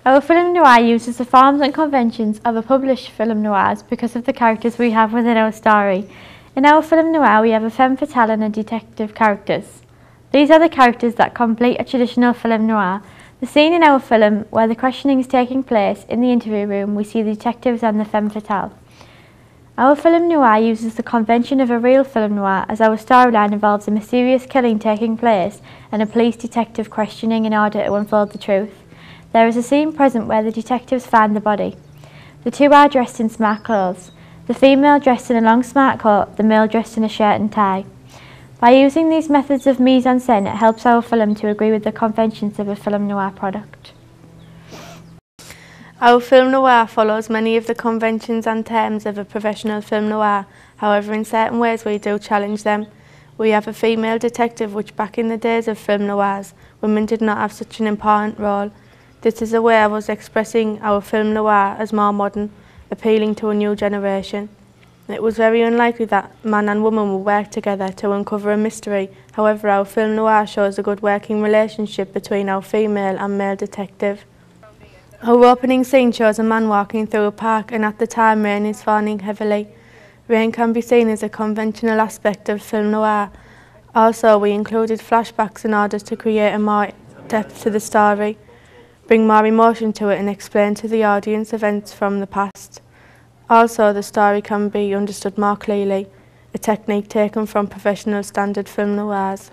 Our film noir uses the forms and conventions of a published film noirs because of the characters we have within our story. In our film noir, we have a femme fatale and a detective characters. These are the characters that complete a traditional film noir. The scene in our film where the questioning is taking place in the interview room, we see the detectives and the femme fatale. Our film noir uses the convention of a real film noir as our storyline involves a mysterious killing taking place and a police detective questioning in order to unfold the truth. There is a scene present where the detectives find the body. The two are dressed in smart clothes. The female dressed in a long smart coat, the male dressed in a shirt and tie. By using these methods of mise en scène, it helps our film to agree with the conventions of a film noir product. Our film noir follows many of the conventions and terms of a professional film noir. However, in certain ways we do challenge them. We have a female detective, which back in the days of film noirs, women did not have such an important role. This is a way of us expressing our film noir as more modern, appealing to a new generation. It was very unlikely that man and woman would work together to uncover a mystery. However, our film noir shows a good working relationship between our female and male detective. Our opening scene shows a man walking through a park, and at the time rain is falling heavily. Rain can be seen as a conventional aspect of film noir. Also, we included flashbacks in order to create a more depth to the story, bring more emotion to it and explain to the audience events from the past. Also, the story can be understood more clearly, a technique taken from professional standard film noirs.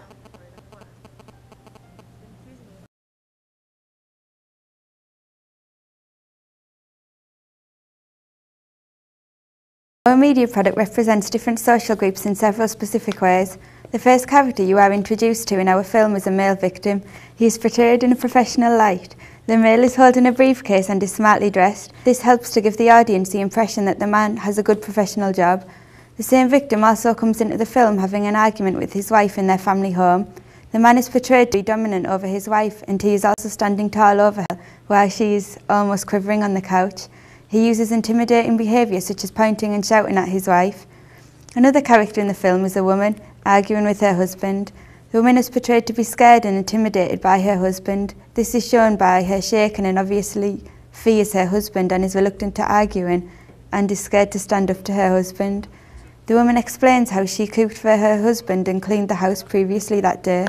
Our media product represents different social groups in several specific ways. The first character you are introduced to in our film is a male victim. He is portrayed in a professional light. The male is holding a briefcase and is smartly dressed. This helps to give the audience the impression that the man has a good professional job. The same victim also comes into the film having an argument with his wife in their family home. The man is portrayed to be dominant over his wife, and he is also standing tall over her while she is almost quivering on the couch. He uses intimidating behaviour such as pointing and shouting at his wife. Another character in the film is a woman arguing with her husband. The woman is portrayed to be scared and intimidated by her husband. This is shown by her shaking and obviously fears her husband and is reluctant to arguing and is scared to stand up to her husband. The woman explains how she cooked for her husband and cleaned the house previously that day.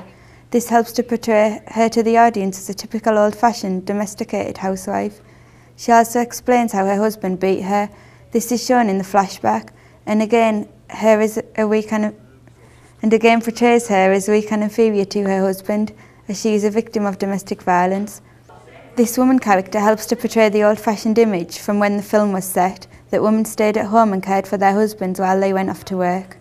This helps to portray her to the audience as a typical old-fashioned domesticated housewife. She also explains how her husband beat her. This is shown in the flashback, and again portrays her as weak and inferior to her husband, as she is a victim of domestic violence. This woman character helps to portray the old-fashioned image from when the film was set, that women stayed at home and cared for their husbands while they went off to work.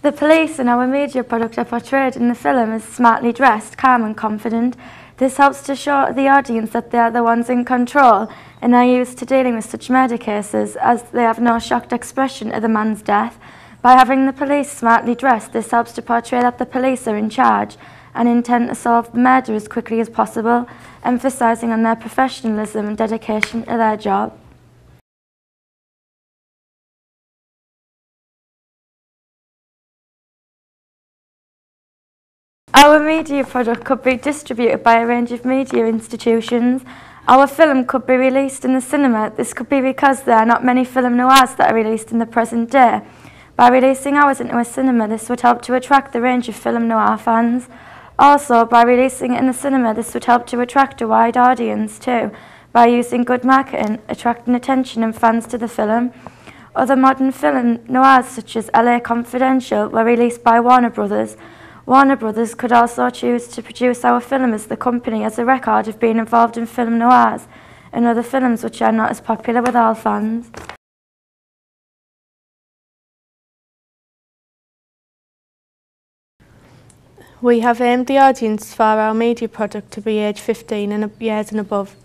The police in our media product are portrayed in the film as smartly dressed, calm and confident. This helps to show the audience that they are the ones in control and are used to dealing with such murder cases, as they have no shocked expression at the man's death. By having the police smartly dressed, this helps to portray that the police are in charge and intend to solve the murder as quickly as possible, emphasising on their professionalism and dedication to their job. Our media product could be distributed by a range of media institutions. Our film could be released in the cinema. This could be because there are not many film noirs that are released in the present day. By releasing ours into a cinema, this would help to attract the range of film noir fans. Also, by releasing it in the cinema, this would help to attract a wide audience too, by using good marketing, attracting attention and fans to the film. Other modern film noirs, such as LA Confidential, were released by Warner Brothers. Warner Brothers could also choose to produce our film as the company has a record of being involved in film noirs and other films which are not as popular with all fans. We have aimed the audience for our media product to be aged 15 years and above.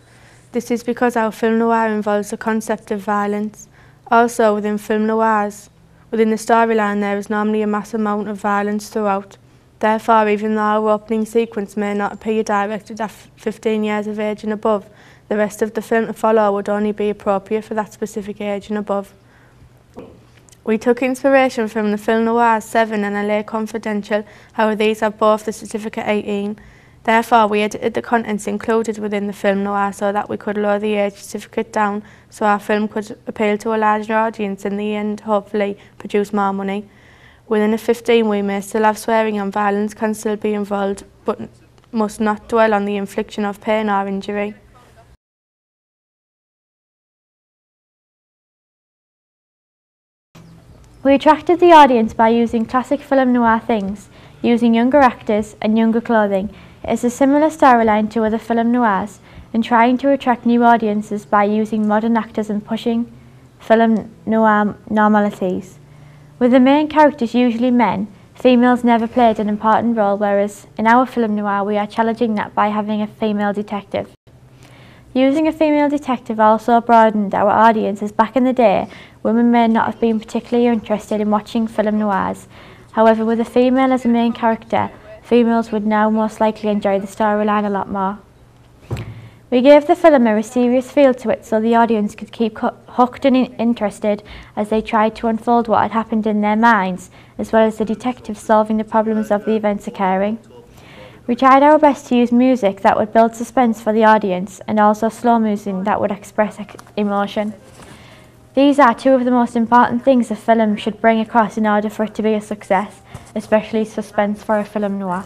This is because our film noir involves the concept of violence. Also, within film noirs, within the storyline, there is normally a mass amount of violence throughout. Therefore, even though our opening sequence may not appear directed at 15 years of age and above, the rest of the film to follow would only be appropriate for that specific age and above. We took inspiration from the film noirs Seven and LA Confidential, however these have both the certificate 18. Therefore, we edited the contents included within the film noir so that we could lower the age certificate down so our film could appeal to a larger audience and in the end hopefully produce more money. Within a 15 we may still have swearing and violence can still be involved but must not dwell on the infliction of pain or injury. We attracted the audience by using classic film noir things, using younger actors and younger clothing. It is a similar storyline to other film noirs, and trying to attract new audiences by using modern actors and pushing film noir normalities. With the main characters usually men, females never played an important role, whereas in our film noir we are challenging that by having a female detective. Using a female detective also broadened our audience, as back in the day women may not have been particularly interested in watching film noirs. However, with a female as a main character, females would now most likely enjoy the storyline a lot more. We gave the film a serious feel to it so the audience could keep hooked and interested as they tried to unfold what had happened in their minds, as well as the detectives solving the problems of the events occurring. We tried our best to use music that would build suspense for the audience and also slow music that would express emotion. These are two of the most important things a film should bring across in order for it to be a success, especially suspense for a film noir.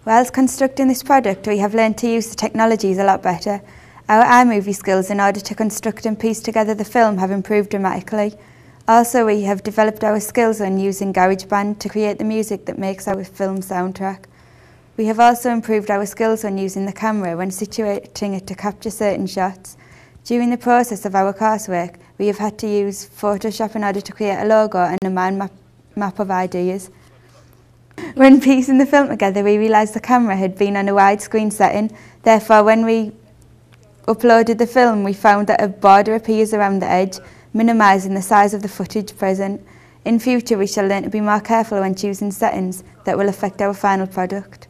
Whilst constructing this product, we have learned to use the technologies a lot better. Our iMovie skills in order to construct and piece together the film have improved dramatically. Also, we have developed our skills on using GarageBand to create the music that makes our film soundtrack. We have also improved our skills on using the camera when situating it to capture certain shots. During the process of our coursework, we have had to use Photoshop in order to create a logo and a mind map of ideas. When piecing the film together, we realised the camera had been on a widescreen setting. Therefore, when we uploaded the film, we found that a border appears around the edge, minimising the size of the footage present. In future, we shall learn to be more careful when choosing settings that will affect our final product.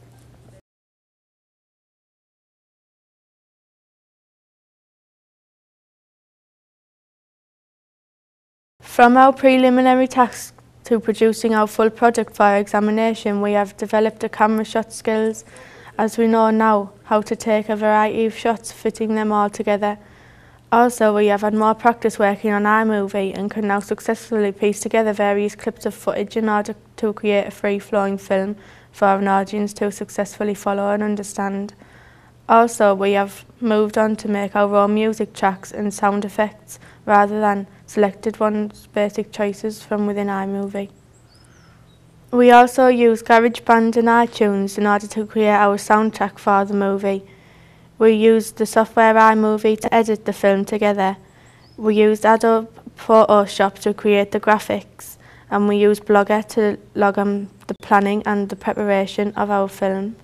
From our preliminary tasks to producing our full product for our examination, we have developed a camera shot skills, as we know now how to take a variety of shots, fitting them all together. Also, we have had more practice working on iMovie and can now successfully piece together various clips of footage in order to create a free-flowing film for an audience to successfully follow and understand. Also, we have moved on to make our own music tracks and sound effects rather than selected ones, basic choices from within iMovie. We also use GarageBand and iTunes in order to create our soundtrack for the movie. We used the software iMovie to edit the film together. We used Adobe Photoshop to create the graphics, and we used Blogger to log on the planning and the preparation of our film.